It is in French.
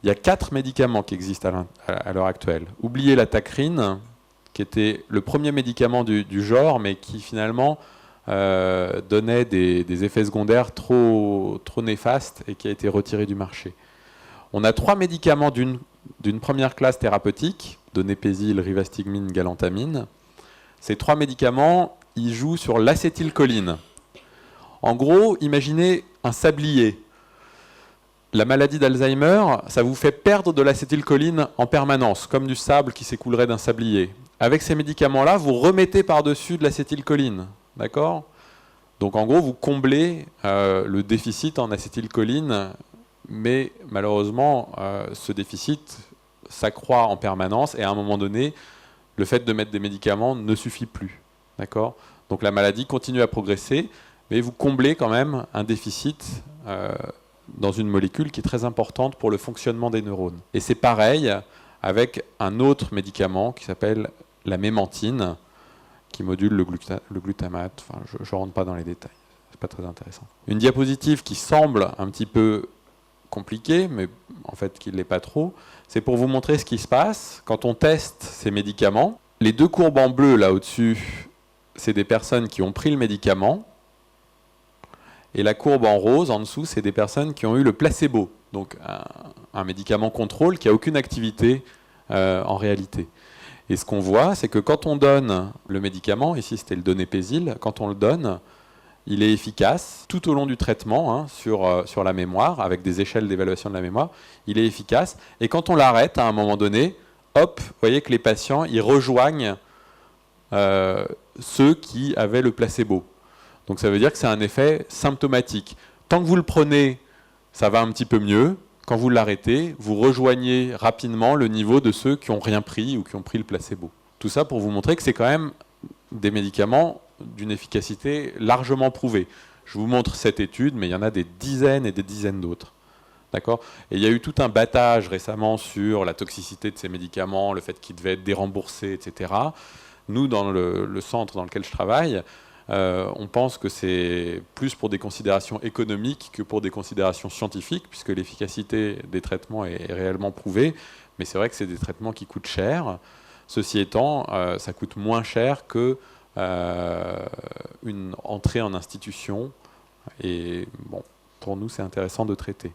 Il y a 4 médicaments qui existent à l'heure actuelle. Oubliez la tacrine, qui était le premier médicament du genre, mais qui finalement donnait des effets secondaires trop néfastes et qui a été retiré du marché. On a 3 médicaments d'une première classe thérapeutique, donépésil, rivastigmine, galantamine. Ces 3 médicaments, ils jouent sur l'acétylcholine. En gros, imaginez un sablier. La maladie d'Alzheimer, ça vous fait perdre de l'acétylcholine en permanence, comme du sable qui s'écoulerait d'un sablier. Avec ces médicaments-là, vous remettez par-dessus de l'acétylcholine. D'accord ? Donc en gros, vous comblez le déficit en acétylcholine, mais malheureusement, ce déficit s'accroît en permanence et à un moment donné, le fait de mettre des médicaments ne suffit plus. D'accord ? Donc la maladie continue à progresser, mais vous comblez quand même un déficit dans une molécule qui est très importante pour le fonctionnement des neurones. Et c'est pareil avec un autre médicament qui s'appelle la mémantine, qui module le glutamate. Enfin, je ne rentre pas dans les détails, c'est pas très intéressant. Une diapositive qui semble un petit peu compliquée, mais en fait qui ne l'est pas trop, c'est pour vous montrer ce qui se passe quand on teste ces médicaments. Les 2 courbes en bleu là au-dessus, c'est des personnes qui ont pris le médicament. Et la courbe en rose, en dessous, c'est des personnes qui ont eu le placebo, donc un médicament contrôle qui n'a aucune activité en réalité. Et ce qu'on voit, c'est que quand on donne le médicament, ici c'était le donépésil, quand on le donne, il est efficace tout au long du traitement sur la mémoire, avec des échelles d'évaluation de la mémoire, il est efficace. Et quand on l'arrête à un moment donné, hop, vous voyez que les patients, ils rejoignent ceux qui avaient le placebo. Donc ça veut dire que c'est un effet symptomatique. Tant que vous le prenez, ça va un petit peu mieux. Quand vous l'arrêtez, vous rejoignez rapidement le niveau de ceux qui n'ont rien pris ou qui ont pris le placebo. Tout ça pour vous montrer que c'est quand même des médicaments d'une efficacité largement prouvée. Je vous montre cette étude, mais il y en a des dizaines et des dizaines d'autres. D'accord ? Et il y a eu tout un battage récemment sur la toxicité de ces médicaments, le fait qu'ils devaient être déremboursés, etc. Nous, dans le centre dans lequel je travaille, on pense que c'est plus pour des considérations économiques que pour des considérations scientifiques, puisque l'efficacité des traitements est réellement prouvée. Mais c'est vrai que c'est des traitements qui coûtent cher. Ceci étant, ça coûte moins cher que une entrée en institution. Et bon, pour nous, c'est intéressant de traiter.